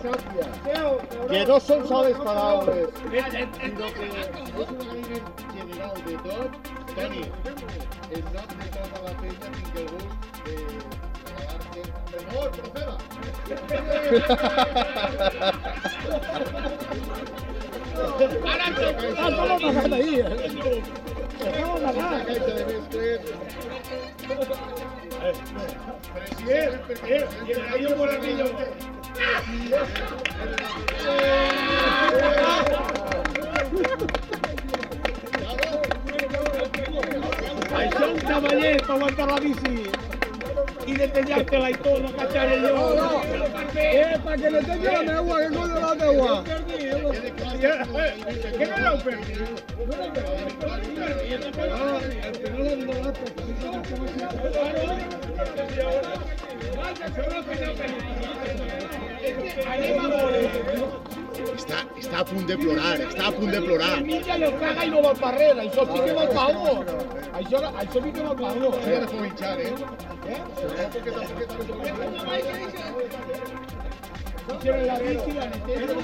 que no són soles paraules, sinó que és un agraïment general de tot. Toni, en nom de tota la penya tinc el gust de regalar-te... Per favor, proceda! Ara estamos pagando ahí, estamos Una pagando. caixa de mescles. Bien, ahí yo por aquí yo. Això un cavaller per aguantar la bici i detallar-te-la i tot, no cacharé jo. Para que le tenga la megua, que no de la megua. ¿Qué no lo perdí? Està a punt de plorar, està a punt de plorar. El mitja lo caga i no va per res, això sí que va per algo. Això sí que va per algo. Això ja fue hinchar, ¿eh? Hicieron la bici, la metieron.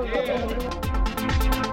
Gracias.